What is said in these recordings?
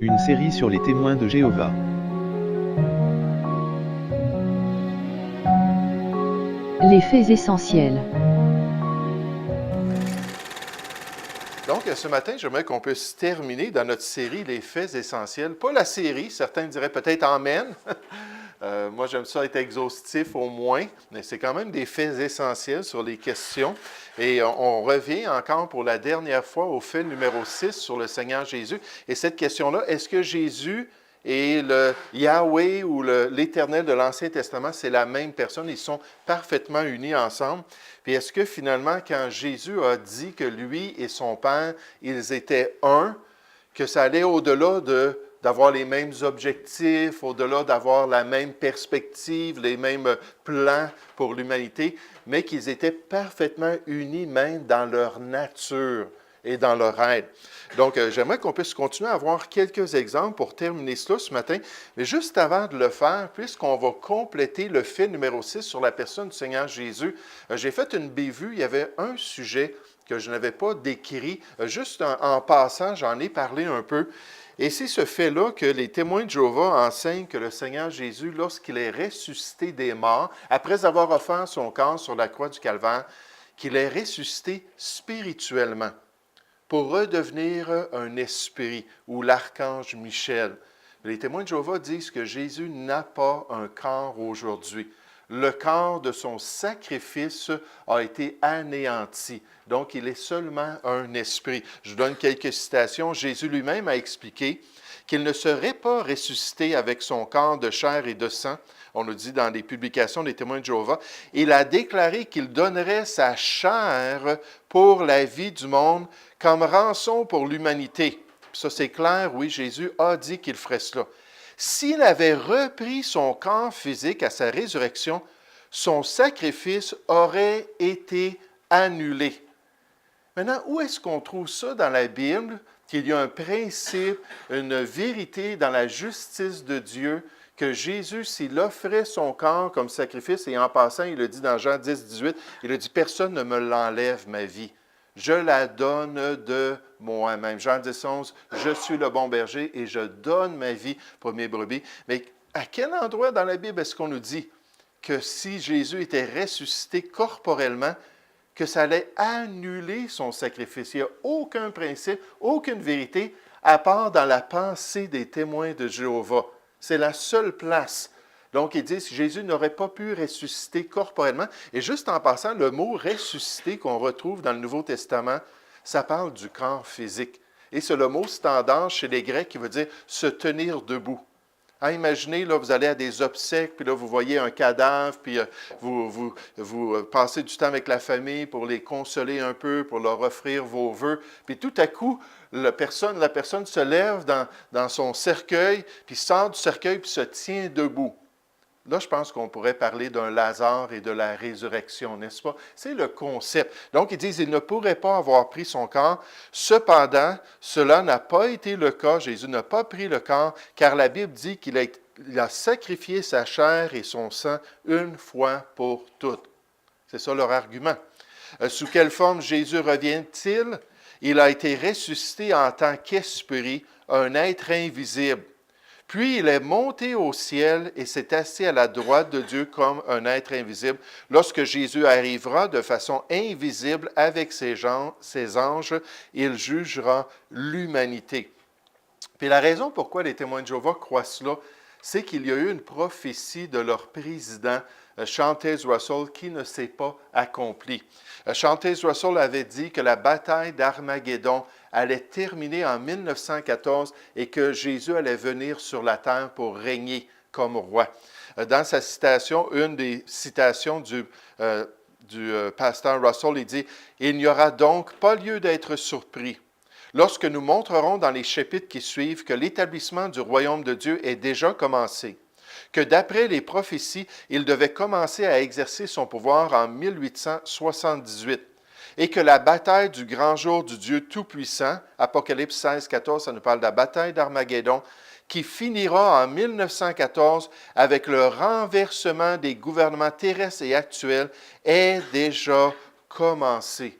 Une série sur les témoins de Jéhovah. Les faits essentiels. Donc, ce matin, j'aimerais qu'on puisse terminer dans notre série Les faits essentiels. Pas la série, certains diraient peut-être Amen. Moi, j'aime ça être exhaustif au moins, mais c'est quand même des faits essentiels sur les questions. Et on revient encore pour la dernière fois au fait numéro 6 sur le Seigneur Jésus. Et cette question-là, est-ce que Jésus et le Yahweh ou l'Éternel de l'Ancien Testament, c'est la même personne? Ils sont parfaitement unis ensemble. Puis est-ce que finalement, quand Jésus a dit que lui et son Père, ils étaient un, que ça allait au-delà d'avoir les mêmes objectifs, au-delà d'avoir la même perspective, les mêmes plans pour l'humanité, mais qu'ils étaient parfaitement unis même dans leur nature et dans leur être. Donc, j'aimerais qu'on puisse continuer à avoir quelques exemples pour terminer cela ce matin. Mais juste avant de le faire, puisqu'on va compléter le fait numéro 6 sur la personne du Seigneur Jésus, j'ai fait une bévue. Il y avait un sujet que je n'avais pas décrit. Juste en passant, j'en ai parlé un peu. Et c'est ce fait-là que les témoins de Jéhovah enseignent que le Seigneur Jésus, lorsqu'il est ressuscité des morts, après avoir offert son corps sur la croix du Calvaire, qu'il est ressuscité spirituellement pour redevenir un esprit, ou l'archange Michel. Les témoins de Jéhovah disent que Jésus n'a pas un corps aujourd'hui. Le corps de son sacrifice a été anéanti. Donc, il est seulement un esprit. Je vous donne quelques citations. Jésus lui-même a expliqué qu'il ne serait pas ressuscité avec son corps de chair et de sang. On le dit dans les publications des témoins de Jéhovah. Il a déclaré qu'il donnerait sa chair pour la vie du monde comme rançon pour l'humanité. Ça, c'est clair, oui, Jésus a dit qu'il ferait cela. S'il avait repris son corps physique à sa résurrection, son sacrifice aurait été annulé. Maintenant, où est-ce qu'on trouve ça dans la Bible, qu'il y a un principe, une vérité dans la justice de Dieu, que Jésus, s'il offrait son corps comme sacrifice, et en passant, il le dit dans Jean 10, 18, il a dit « Personne ne me l'enlève, ma vie. Je la donne de moi-même. » Jean 10, 11, « Je suis le bon berger et je donne ma vie pour mes brebis. » Mais à quel endroit dans la Bible est-ce qu'on nous dit que si Jésus était ressuscité corporellement, que ça allait annuler son sacrifice? Il n'y a aucun principe, aucune vérité, à part dans la pensée des témoins de Jéhovah. C'est la seule place. Donc, ils disent que Jésus n'aurait pas pu ressusciter corporellement. Et juste en passant, le mot « ressusciter » qu'on retrouve dans le Nouveau Testament, ça parle du corps physique. Et c'est le mot standard chez les Grecs qui veut dire « se tenir debout ». Hein, imaginez, là, vous allez à des obsèques, puis là, vous voyez un cadavre, puis vous passez du temps avec la famille pour les consoler un peu, pour leur offrir vos vœux. Puis tout à coup, la personne se lève dans son cercueil, puis sort du cercueil, puis se tient debout. Là, je pense qu'on pourrait parler d'un Lazare et de la résurrection, n'est-ce pas? C'est le concept. Donc, ils disent, il ne pourrait pas avoir pris son corps. Cependant, cela n'a pas été le cas. Jésus n'a pas pris le corps, car la Bible dit qu'il a sacrifié sa chair et son sang une fois pour toutes. C'est ça leur argument. Sous quelle forme Jésus revient-il? Il a été ressuscité en tant qu'esprit, un être invisible. Puis il est monté au ciel et s'est assis à la droite de Dieu comme un être invisible. Lorsque Jésus arrivera de façon invisible avec ses anges, il jugera l'humanité. Puis la raison pourquoi les témoins de Jéhovah croient cela, c'est qu'il y a eu une prophétie de leur président, Chantés Russell, qui ne s'est pas accomplie. Chantés Russell avait dit que la bataille d'Armageddon allait terminer en 1914 et que Jésus allait venir sur la terre pour régner comme roi. Dans sa citation, une des citations du pasteur Russell, il dit « Il n'y aura donc pas lieu d'être surpris lorsque nous montrerons dans les chapitres qui suivent que l'établissement du royaume de Dieu est déjà commencé, que d'après les prophéties, il devait commencer à exercer son pouvoir en 1878, et que la bataille du grand jour du Dieu Tout-Puissant, Apocalypse 16, 14, ça nous parle de la bataille d'Armageddon, qui finira en 1914 avec le renversement des gouvernements terrestres et actuels, est déjà commencé.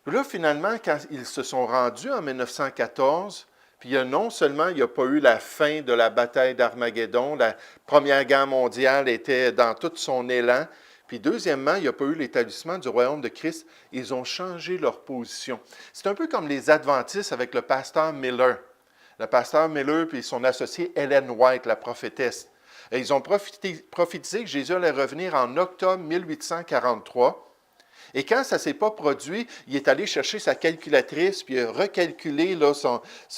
Là, finalement, quand ils se sont rendus en 1914, Puis non seulement il n'y a pas eu la fin de la bataille d'Armageddon, la Première Guerre mondiale était dans tout son élan, puis deuxièmement, il n'y a pas eu l'établissement du royaume de Christ, ils ont changé leur position. C'est un peu comme les Adventistes avec le pasteur Miller. Le pasteur Miller puis son associé Ellen White, la prophétesse. Et ils ont prophétisé que Jésus allait revenir en octobre 1843. Et quand ça ne s'est pas produit, il est allé chercher sa calculatrice, puis il a recalculé là,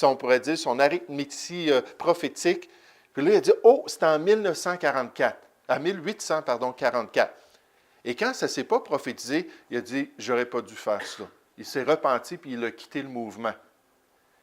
on pourrait dire, son arithmétie prophétique. Puis là, il a dit, oh, c'est en 1844. Et quand ça ne s'est pas prophétisé, il a dit, j'aurais pas dû faire ça. Il s'est repenti, puis il a quitté le mouvement.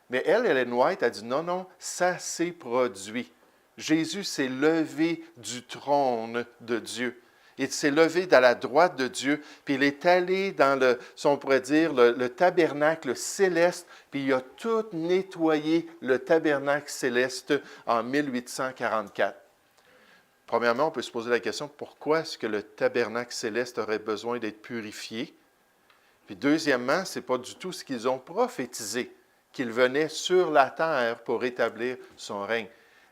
Mais Ellen White a dit, non, non, ça s'est produit. Jésus s'est levé du trône de Dieu. Il s'est levé dans la droite de Dieu, puis il est allé dans le, si on pourrait dire, le tabernacle céleste, puis il a tout nettoyé le tabernacle céleste en 1844. Premièrement, on peut se poser la question, pourquoi est-ce que le tabernacle céleste aurait besoin d'être purifié? Puis deuxièmement, ce n'est pas du tout ce qu'ils ont prophétisé, qu'il venait sur la terre pour établir son règne.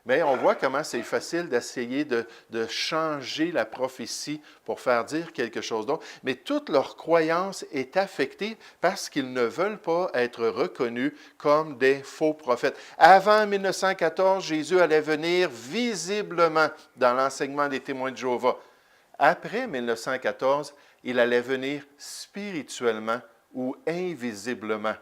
Mais on voit comment c'est facile d'essayer de changer la prophétie pour faire dire quelque chose d'autre. Mais toute leur croyance est affectée parce qu'ils ne veulent pas être reconnus comme des faux prophètes. Avant 1914, Jésus allait venir visiblement dans l'enseignement des témoins de Jéhovah. Après 1914, il allait venir spirituellement ou invisiblement.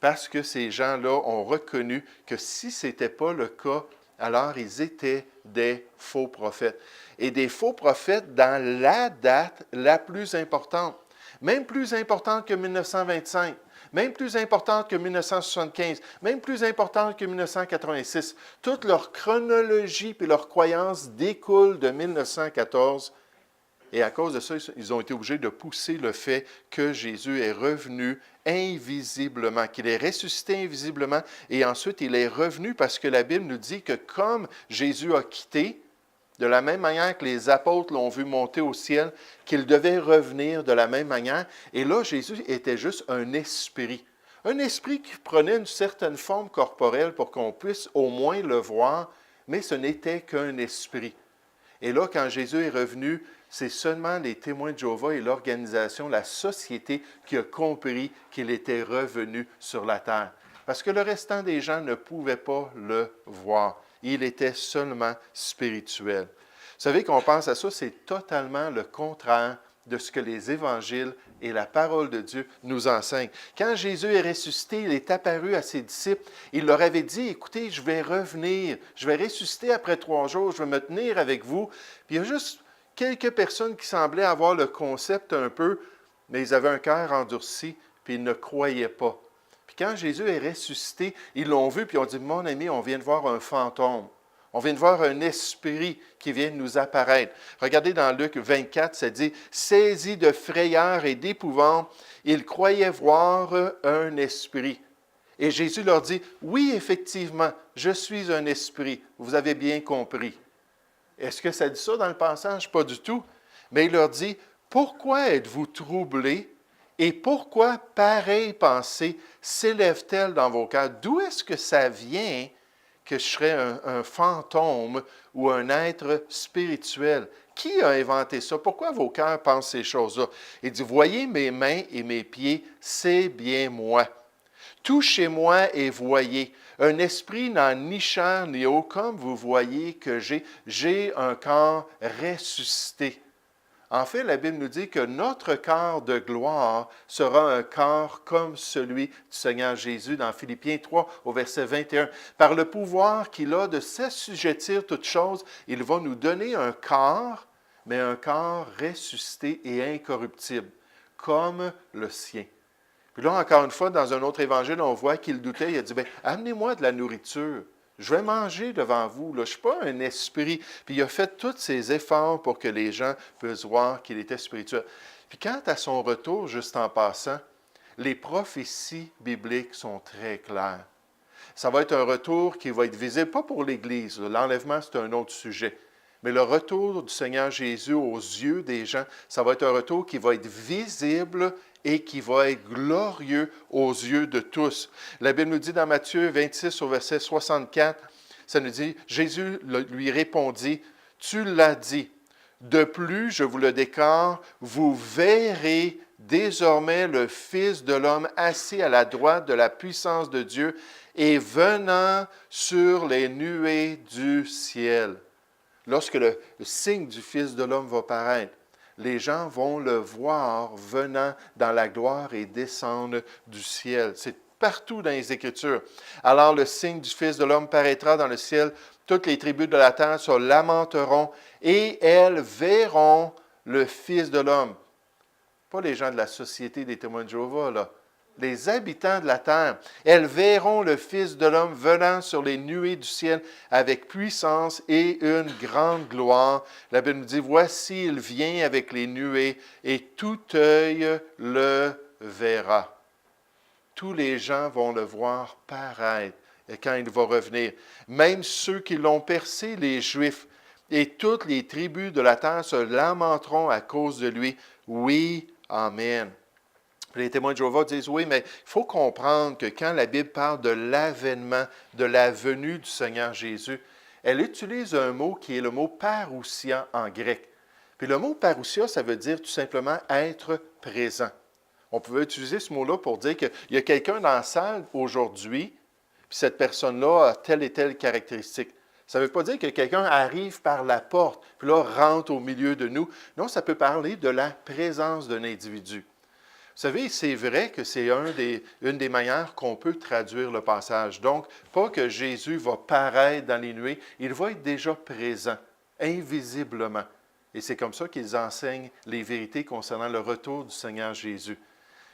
Parce que ces gens-là ont reconnu que si ce n'était pas le cas, alors ils étaient des faux prophètes. Et des faux prophètes dans la date la plus importante, même plus importante que 1925, même plus importante que 1975, même plus importante que 1986. Toute leur chronologie et leur croyance découlent de 1914. Et à cause de ça, ils ont été obligés de pousser le fait que Jésus est revenu invisiblement, qu'il est ressuscité invisiblement, et ensuite il est revenu parce que la Bible nous dit que comme Jésus a quitté, de la même manière que les apôtres l'ont vu monter au ciel, qu'il devait revenir de la même manière. Et là, Jésus était juste un esprit qui prenait une certaine forme corporelle pour qu'on puisse au moins le voir, mais ce n'était qu'un esprit. Et là, quand Jésus est revenu, c'est seulement les témoins de Jéhovah et l'organisation, la société, qui a compris qu'il était revenu sur la terre. Parce que le restant des gens ne pouvaient pas le voir. Il était seulement spirituel. Vous savez, qu'on pense à ça, c'est totalement le contraire de ce que les évangiles et la parole de Dieu nous enseignent. Quand Jésus est ressuscité, il est apparu à ses disciples. Il leur avait dit, écoutez, je vais revenir, je vais ressusciter après 3 jours, je vais me tenir avec vous. Puis il y a juste quelques personnes qui semblaient avoir le concept un peu, mais ils avaient un cœur endurci, puis ils ne croyaient pas. Puis quand Jésus est ressuscité, ils l'ont vu, puis ils ont dit, mon ami, on vient de voir un fantôme. On vient de voir un esprit qui vient de nous apparaître. Regardez dans Luc 24, ça dit, « Saisis de frayeur et d'épouvante, ils croyaient voir un esprit. » Et Jésus leur dit, « Oui, effectivement, je suis un esprit. Vous avez bien compris. » Est-ce que ça dit ça dans le passage? Pas du tout. Mais il leur dit, « Pourquoi êtes-vous troublés et pourquoi pareille pensée s'élève-t-elle dans vos cœurs? » D'où est-ce que ça vient que je serais un fantôme ou un être spirituel? Qui a inventé ça? Pourquoi vos cœurs pensent ces choses-là? Il dit, « Voyez mes mains et mes pieds, c'est bien moi. Touchez-moi et voyez. Un esprit n'a ni chair ni eau, comme vous voyez que j'ai un corps ressuscité. » En fait, la Bible nous dit que notre corps de gloire sera un corps comme celui du Seigneur Jésus dans Philippiens 3 au verset 21. Par le pouvoir qu'il a de s'assujettir toutes choses, il va nous donner un corps, mais un corps ressuscité et incorruptible, comme le sien. Puis là, encore une fois, dans un autre évangile, on voit qu'il doutait. Il a dit, « Amenez-moi de la nourriture. Je vais manger devant vous. Là. Je ne suis pas un esprit. » Puis il a fait tous ses efforts pour que les gens puissent voir qu'il était spirituel. Puis quant à son retour, juste en passant, les prophéties bibliques sont très claires. Ça va être un retour qui va être visible, pas pour l'Église. L'enlèvement, c'est un autre sujet. Mais le retour du Seigneur Jésus aux yeux des gens, ça va être un retour qui va être visible et qui va être glorieux aux yeux de tous. La Bible nous dit dans Matthieu 26 au verset 64, ça nous dit, Jésus lui répondit, « Tu l'as dit. De plus, je vous le déclare, vous verrez désormais le Fils de l'homme assis à la droite de la puissance de Dieu et venant sur les nuées du ciel. » Lorsque le signe du Fils de l'homme va paraître, les gens vont le voir venant dans la gloire et descendre du ciel. C'est partout dans les Écritures. Alors le signe du Fils de l'homme paraîtra dans le ciel. Toutes les tribus de la terre se lamenteront et elles verront le Fils de l'homme. Pas les gens de la Société des témoins de Jéhovah, là. Les habitants de la terre. Elles verront le Fils de l'homme venant sur les nuées du ciel avec puissance et une grande gloire. La Bible nous dit, voici, il vient avec les nuées et tout œil le verra. Tous les gens vont le voir paraître quand il va revenir. Même ceux qui l'ont percé, les Juifs, et toutes les tribus de la terre se lamenteront à cause de lui. Oui, Amen. Les témoins de Jéhovah disent, oui, mais il faut comprendre que quand la Bible parle de l'avènement, de la venue du Seigneur Jésus, elle utilise un mot qui est le mot parousia en grec. Puis le mot parousia, ça veut dire tout simplement être présent. On pouvait utiliser ce mot-là pour dire qu'il y a quelqu'un dans la salle aujourd'hui, puis cette personne-là a telle et telle caractéristique. Ça ne veut pas dire que quelqu'un arrive par la porte, puis là rentre au milieu de nous. Non, ça peut parler de la présence d'un individu. Vous savez, c'est vrai que c'est une des manières qu'on peut traduire le passage. Donc, pas que Jésus va paraître dans les nuées, il va être déjà présent, invisiblement. Et c'est comme ça qu'ils enseignent les vérités concernant le retour du Seigneur Jésus.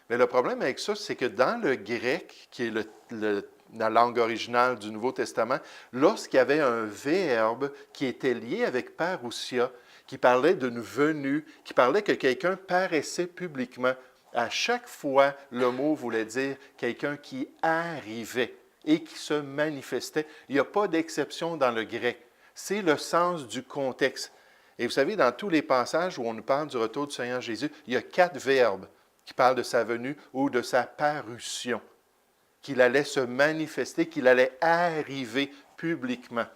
Mais le problème avec ça, c'est que dans le grec, qui est la langue originale du Nouveau Testament, lorsqu'il y avait un verbe qui était lié avec parousia, qui parlait d'une venue, qui parlait que quelqu'un paraissait publiquement, à chaque fois, le mot voulait dire quelqu'un qui arrivait et qui se manifestait. Il n'y a pas d'exception dans le grec. C'est le sens du contexte. Et vous savez, dans tous les passages où on nous parle du retour du Seigneur Jésus, il y a 4 verbes qui parlent de sa venue ou de sa parution, qu'il allait se manifester, qu'il allait arriver publiquement.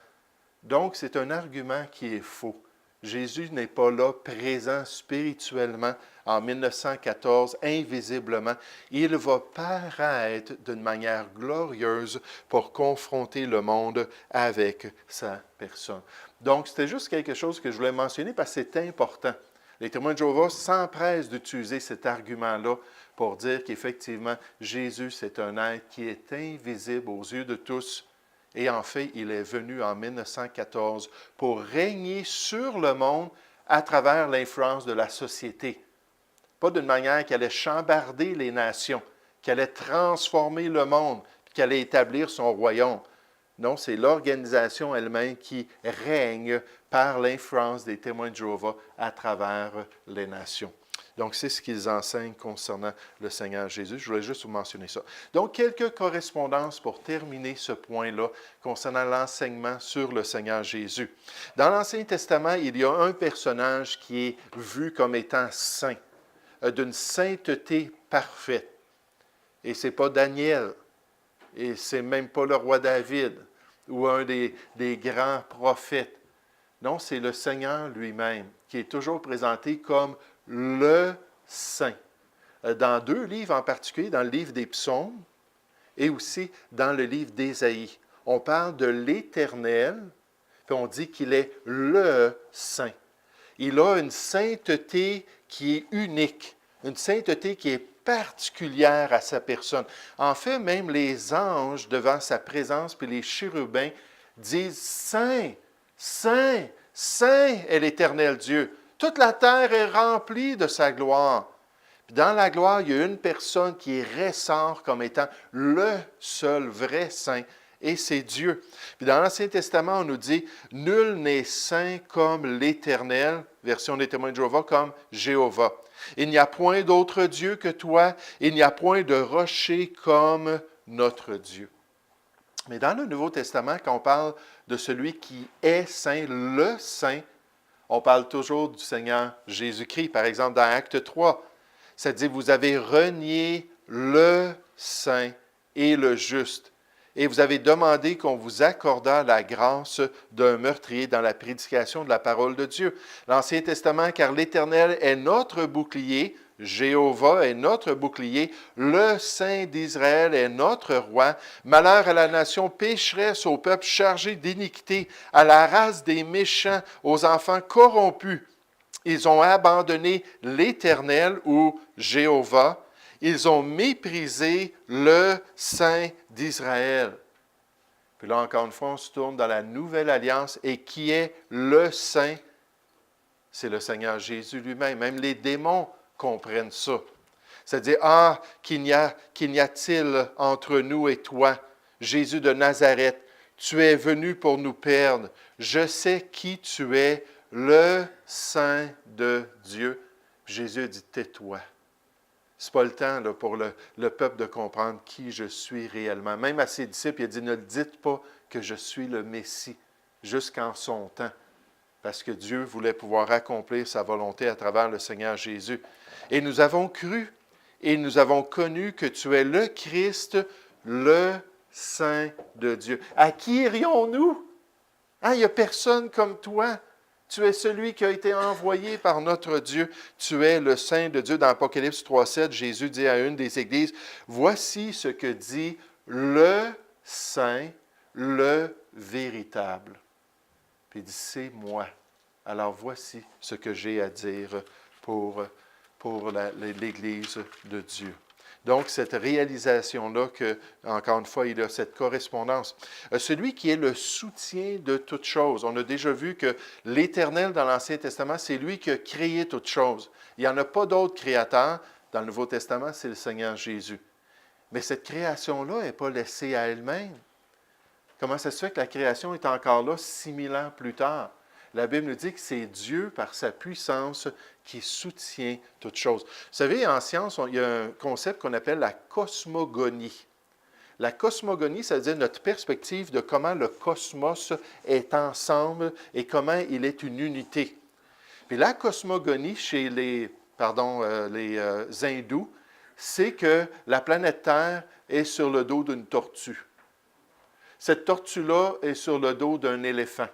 Donc, c'est un argument qui est faux. Jésus n'est pas là, présent spirituellement en 1914, invisiblement. Il va paraître d'une manière glorieuse pour confronter le monde avec sa personne. Donc, c'était juste quelque chose que je voulais mentionner parce que c'est important. Les témoins de Jéhovah s'empressent d'utiliser cet argument-là pour dire qu'effectivement, Jésus, c'est un être qui est invisible aux yeux de tous. Et en fait, il est venu en 1914 pour régner sur le monde à travers l'influence de la société. Pas d'une manière qui allait chambarder les nations, qui allait transformer le monde, qui allait établir son royaume. Non, c'est l'organisation elle-même qui règne par l'influence des témoins de Jéhovah à travers les nations. Donc, c'est ce qu'ils enseignent concernant le Seigneur Jésus. Je voulais juste vous mentionner ça. Donc, quelques correspondances pour terminer ce point-là concernant l'enseignement sur le Seigneur Jésus. Dans l'Ancien Testament, il y a un personnage qui est vu comme étant saint, d'une sainteté parfaite. Et ce n'est pas Daniel, et ce n'est même pas le roi David ou un des grands prophètes. Non, c'est le Seigneur lui-même qui est toujours présenté comme le Saint. Dans 2 livres en particulier, dans le livre des Psaumes et aussi dans le livre d'Ésaïe, on parle de l'Éternel, puis on dit qu'il est le Saint. Il a une sainteté qui est unique, une sainteté qui est particulière à sa personne. En fait, même les anges, devant sa présence, puis les chérubins, disent « Saint, Saint, Saint est l'Éternel Dieu ». Toute la terre est remplie de sa gloire. Puis dans la gloire, il y a une personne qui ressort comme étant le seul vrai saint, et c'est Dieu. Puis dans l'Ancien Testament, on nous dit « Nul n'est saint comme l'Éternel », version des témoins de Jéhovah, comme Jéhovah. « Il n'y a point d'autre Dieu que toi, il n'y a point de rocher comme notre Dieu. » Mais dans le Nouveau Testament, quand on parle de celui qui est saint, le saint, On parle toujours du Seigneur Jésus-Christ. Par exemple, dans Acte 3, ça dit, vous avez renié le saint et le juste, et vous avez demandé qu'on vous accordât la grâce d'un meurtrier dans la prédication de la parole de Dieu. L'Ancien Testament, car l'Éternel est notre bouclier, Jéhovah est notre bouclier, le Saint d'Israël est notre roi. Malheur à la nation pécheresse, au peuple chargé d'iniquité, à la race des méchants, aux enfants corrompus. Ils ont abandonné l'Éternel ou Jéhovah. Ils ont méprisé le Saint d'Israël. Puis là, encore une fois, on se tourne dans la nouvelle alliance. Et qui est le Saint? C'est le Seigneur Jésus lui-même. Même les démons comprennent ça. C'est-à-dire, qu'il n'y a-t-il entre nous et toi, Jésus de Nazareth, tu es venu pour nous perdre. Je sais qui tu es, le Saint de Dieu. Jésus a dit, tais-toi. Ce n'est pas le temps là, pour le peuple de comprendre qui je suis réellement. Même à ses disciples, il a dit, ne dites pas que je suis le Messie jusqu'en son temps. Parce que Dieu voulait pouvoir accomplir sa volonté à travers le Seigneur Jésus. Et nous avons cru et nous avons connu que tu es le Christ, le Saint de Dieu. À qui irions-nous? Il n'y a personne comme toi. Tu es celui qui a été envoyé par notre Dieu. Tu es le Saint de Dieu. Dans Apocalypse 3,7, Jésus dit à une des églises, « Voici ce que dit le Saint, le véritable. » Puis il dit, « C'est moi. » Alors voici ce que j'ai à dire pour l'Église de Dieu. Donc, cette réalisation-là, que, encore une fois, il y a cette correspondance. Celui qui est le soutien de toutes choses. On a déjà vu que l'Éternel, dans l'Ancien Testament, c'est lui qui a créé toutes choses. Il n'y en a pas d'autre créateur. Dans le Nouveau Testament, c'est le Seigneur Jésus. Mais cette création-là n'est pas laissée à elle-même. Comment ça se fait que la création est encore là 6000 ans plus tard? La Bible nous dit que c'est Dieu, par sa puissance, qui soutient toutes choses. Vous savez, en science, il y a un concept qu'on appelle la cosmogonie. La cosmogonie, ça veut dire notre perspective de comment le cosmos est ensemble et comment il est une unité. Puis la cosmogonie chez les hindous, c'est que la planète Terre est sur le dos d'une tortue. Cette tortue-là est sur le dos d'un éléphant.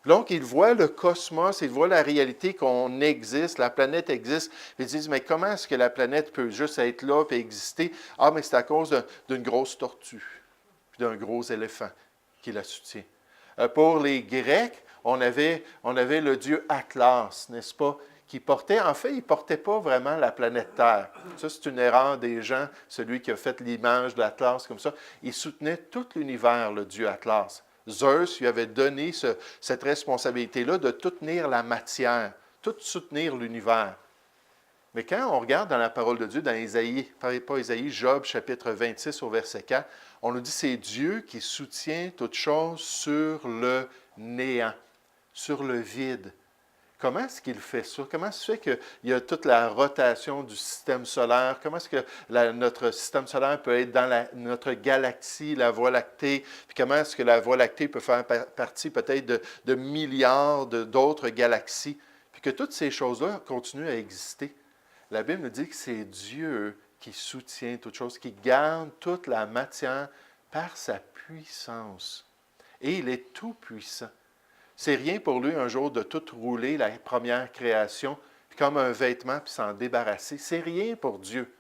Donc, ils voient le cosmos, ils voient la réalité qu'on existe, la planète existe. Ils disent, mais comment est-ce que la planète peut juste être là et exister? Mais c'est à cause d'une grosse tortue, puis d'un gros éléphant qui la soutient. Pour les Grecs, on avait le dieu Atlas, n'est-ce pas? Qui portait, en fait, il ne portait pas vraiment la planète Terre. Ça, c'est une erreur des gens, celui qui a fait l'image de l'Atlas comme ça. Il soutenait tout l'univers, le dieu Atlas. Zeus lui avait donné cette responsabilité-là de tout tenir la matière, tout soutenir l'univers. Mais quand on regarde dans la parole de Dieu, dans Ésaïe, pas Ésaïe, Job, chapitre 26 au verset 4, on nous dit que c'est Dieu qui soutient toutes choses sur le néant, sur le vide. Comment est-ce qu'il fait ça? Comment se fait qu'il y a toute la rotation du système solaire? Comment est-ce que notre système solaire peut être dans notre galaxie, la Voie lactée? Puis comment est-ce que la Voie lactée peut faire partie peut-être de milliards d'autres galaxies? Puis que toutes ces choses-là continuent à exister. La Bible nous dit que c'est Dieu qui soutient toutes choses, qui garde toute la matière par sa puissance. Et il est tout puissant. C'est rien pour lui un jour de tout rouler, la première création, puis comme un vêtement, puis s'en débarrasser. C'est rien pour Dieu.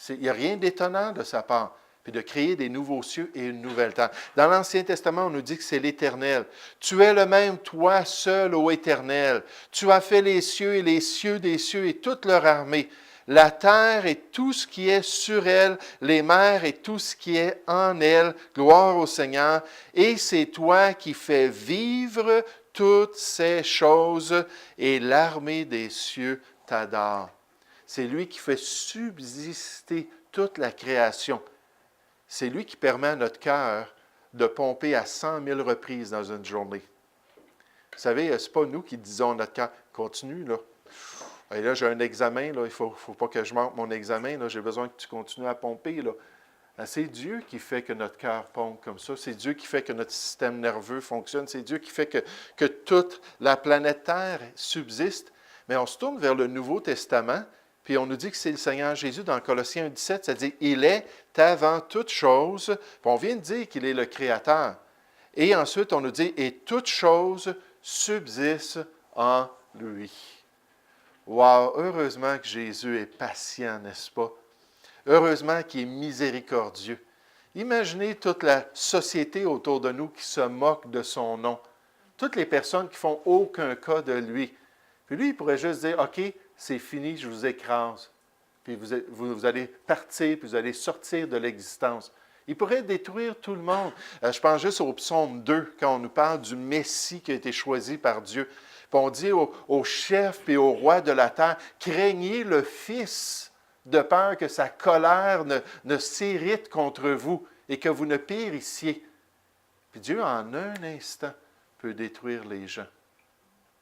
Il n'y a rien d'étonnant de sa part. Puis de créer des nouveaux cieux et une nouvelle terre. Dans l'Ancien Testament, on nous dit que c'est l'Éternel. Tu es le même, toi seul, ô Éternel. Tu as fait les cieux et les cieux des cieux et toute leur armée. La terre et tout ce qui est sur elle, les mers et tout ce qui est en elle, gloire au Seigneur. Et c'est toi qui fais vivre toutes ces choses, et l'armée des cieux t'adore. C'est lui qui fait subsister toute la création. C'est lui qui permet à notre cœur de pomper à 100 000 reprises dans une journée. Vous savez, ce n'est pas nous qui disons à notre cœur, continue là. Et là, j'ai un examen, là, il ne faut pas que je manque mon examen, là, j'ai besoin que tu continues à pomper. Là. C'est Dieu qui fait que notre cœur pompe comme ça. C'est Dieu qui fait que notre système nerveux fonctionne. C'est Dieu qui fait que toute la planète Terre subsiste. Mais on se tourne vers le Nouveau Testament, puis on nous dit que c'est le Seigneur Jésus dans Colossiens 1,17, ça dit « Il est avant toute chose ». Puis on vient de dire qu'il est le Créateur. Et ensuite, on nous dit « Et toute chose subsiste en lui ». Wow! Heureusement que Jésus est patient, n'est-ce pas? Heureusement qu'il est miséricordieux. Imaginez toute la société autour de nous qui se moque de son nom. Toutes les personnes qui font aucun cas de lui. Puis lui, il pourrait juste dire, OK, c'est fini, je vous écrase. Puis vous allez partir, puis vous allez sortir de l'existence. Il pourrait détruire tout le monde. Je pense juste au psaume 2, quand on nous parle du Messie qui a été choisi par Dieu. Puis on dit au chef et au roi de la terre, craignez le Fils, de peur que sa colère ne s'irrite contre vous et que vous ne périssiez. Puis Dieu, en un instant, peut détruire les gens.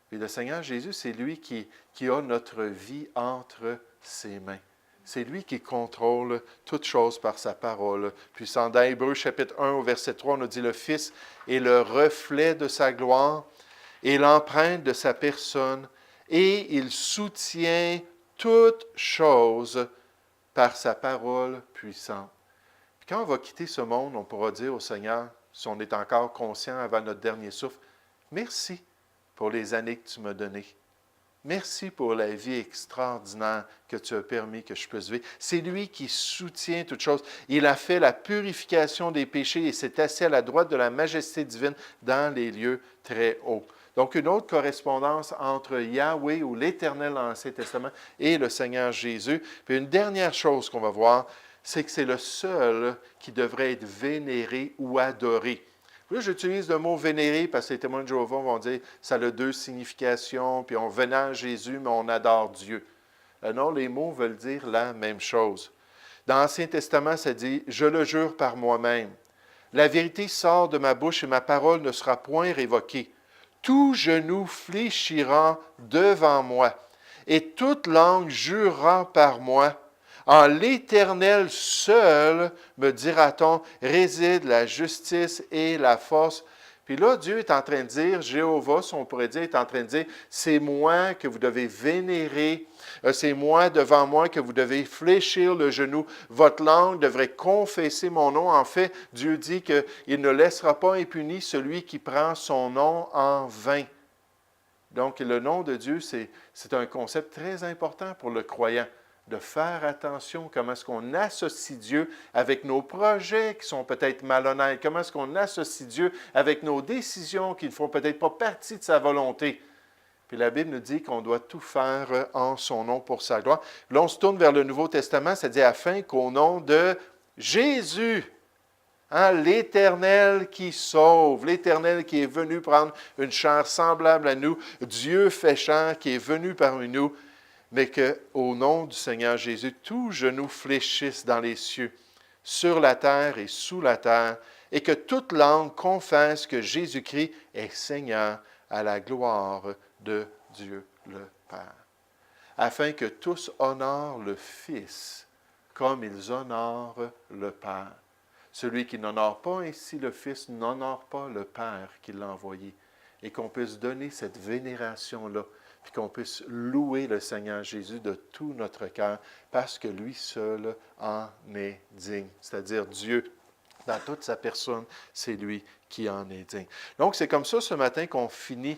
Puis le Seigneur Jésus, c'est lui qui a notre vie entre ses mains. C'est lui qui contrôle toutes choses par sa parole. Puis dans Hébreux chapitre 1 au verset 3, on nous dit « Le Fils est le reflet de sa gloire et l'empreinte de sa personne, et il soutient toutes choses par sa parole puissante. » Puis quand on va quitter ce monde, on pourra dire au Seigneur, si on est encore conscient avant notre dernier souffle, « Merci pour les années que tu m'as données. Merci pour la vie extraordinaire que tu as permis que je puisse vivre. » C'est lui qui soutient toutes choses. Il a fait la purification des péchés et s'est assis à la droite de la majesté divine dans les lieux très hauts. Donc, une autre correspondance entre Yahweh ou l'Éternel dans l'Ancien Testament et le Seigneur Jésus. Puis une dernière chose qu'on va voir, c'est que c'est le seul qui devrait être vénéré ou adoré. Là, j'utilise le mot « vénérer » parce que les témoins de Jéhovah vont dire que ça a deux significations, puis on vénère Jésus, mais on adore Dieu. Non, les mots veulent dire la même chose. Dans l'Ancien Testament, ça dit « Je le jure par moi-même. La vérité sort de ma bouche et ma parole ne sera point révoquée. Tout genou fléchira devant moi, et toute langue jurera par moi. En l'Éternel seul, me dira-t-on, réside la justice et la force. » Puis là, Dieu est en train de dire, Jéhovah, si on pourrait dire, est en train de dire, c'est moi que vous devez vénérer, c'est moi devant moi que vous devez fléchir le genou. Votre langue devrait confesser mon nom. En fait, Dieu dit qu'il ne laissera pas impuni celui qui prend son nom en vain. Donc, le nom de Dieu, c'est un concept très important pour le croyant, de faire attention comment est-ce qu'on associe Dieu avec nos projets qui sont peut-être malhonnêtes, comment est-ce qu'on associe Dieu avec nos décisions qui ne font peut-être pas partie de sa volonté. Puis la Bible nous dit qu'on doit tout faire en son nom pour sa gloire. Là, on se tourne vers le Nouveau Testament, ça dit afin qu'au nom de Jésus, l'Éternel qui sauve, l'Éternel qui est venu prendre une chair semblable à nous, Dieu fait chair qui est venu parmi nous, mais qu'au nom du Seigneur Jésus, tout genou fléchisse dans les cieux, sur la terre et sous la terre, et que toute langue confesse que Jésus-Christ est Seigneur à la gloire de Dieu le Père. Afin que tous honorent le Fils comme ils honorent le Père. Celui qui n'honore pas ainsi le Fils n'honore pas le Père qui l'a envoyé. Et qu'on puisse donner cette vénération-là, puis qu'on puisse louer le Seigneur Jésus de tout notre cœur, parce que lui seul en est digne. C'est-à-dire Dieu, dans toute sa personne, c'est lui qui en est digne. Donc, c'est comme ça ce matin qu'on finit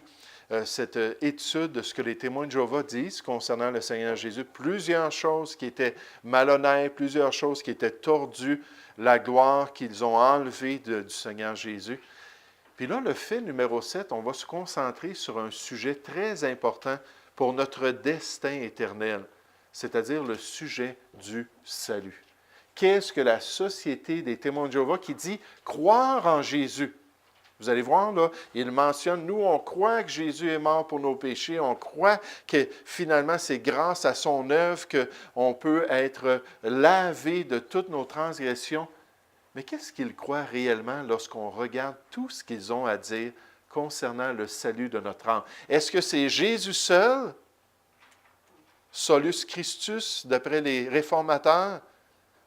cette étude de ce que les témoins de Jéhovah disent concernant le Seigneur Jésus. Plusieurs choses qui étaient malhonnêtes, plusieurs choses qui étaient tordues, la gloire qu'ils ont enlevée du Seigneur Jésus. Puis là, le fait numéro 7, on va se concentrer sur un sujet très important pour notre destin éternel, c'est-à-dire le sujet du salut. Qu'est-ce que la Société des témoins de Jéhovah qui dit croire en Jésus? Vous allez voir, là, il mentionne, nous, on croit que Jésus est mort pour nos péchés, on croit que finalement, c'est grâce à son œuvre qu'on peut être lavé de toutes nos transgressions. Mais qu'est-ce qu'ils croient réellement lorsqu'on regarde tout ce qu'ils ont à dire concernant le salut de notre âme? Est-ce que c'est Jésus seul, solus Christus, d'après les réformateurs,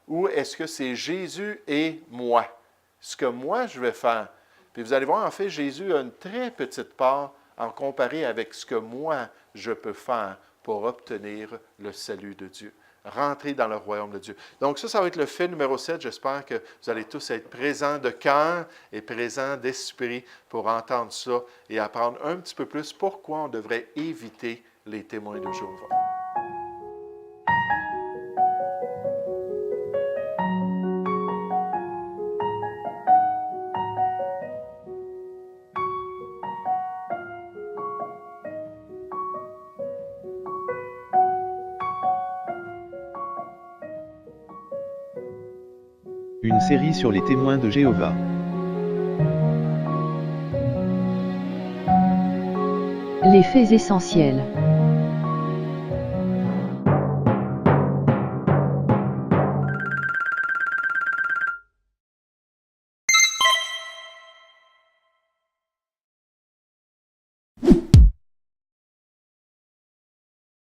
ou est-ce que c'est Jésus et moi? Ce que moi je vais faire. Puis vous allez voir, en fait, Jésus a une très petite part en comparé avec ce que moi je peux faire pour obtenir le salut de Dieu. Rentrer dans le royaume de Dieu. Donc ça va être le fait numéro 7. J'espère que vous allez tous être présents de cœur et présents d'esprit pour entendre ça et apprendre un petit peu plus pourquoi on devrait éviter les témoins de Jéhovah. Une série sur les témoins de Jéhovah. Les faits essentiels.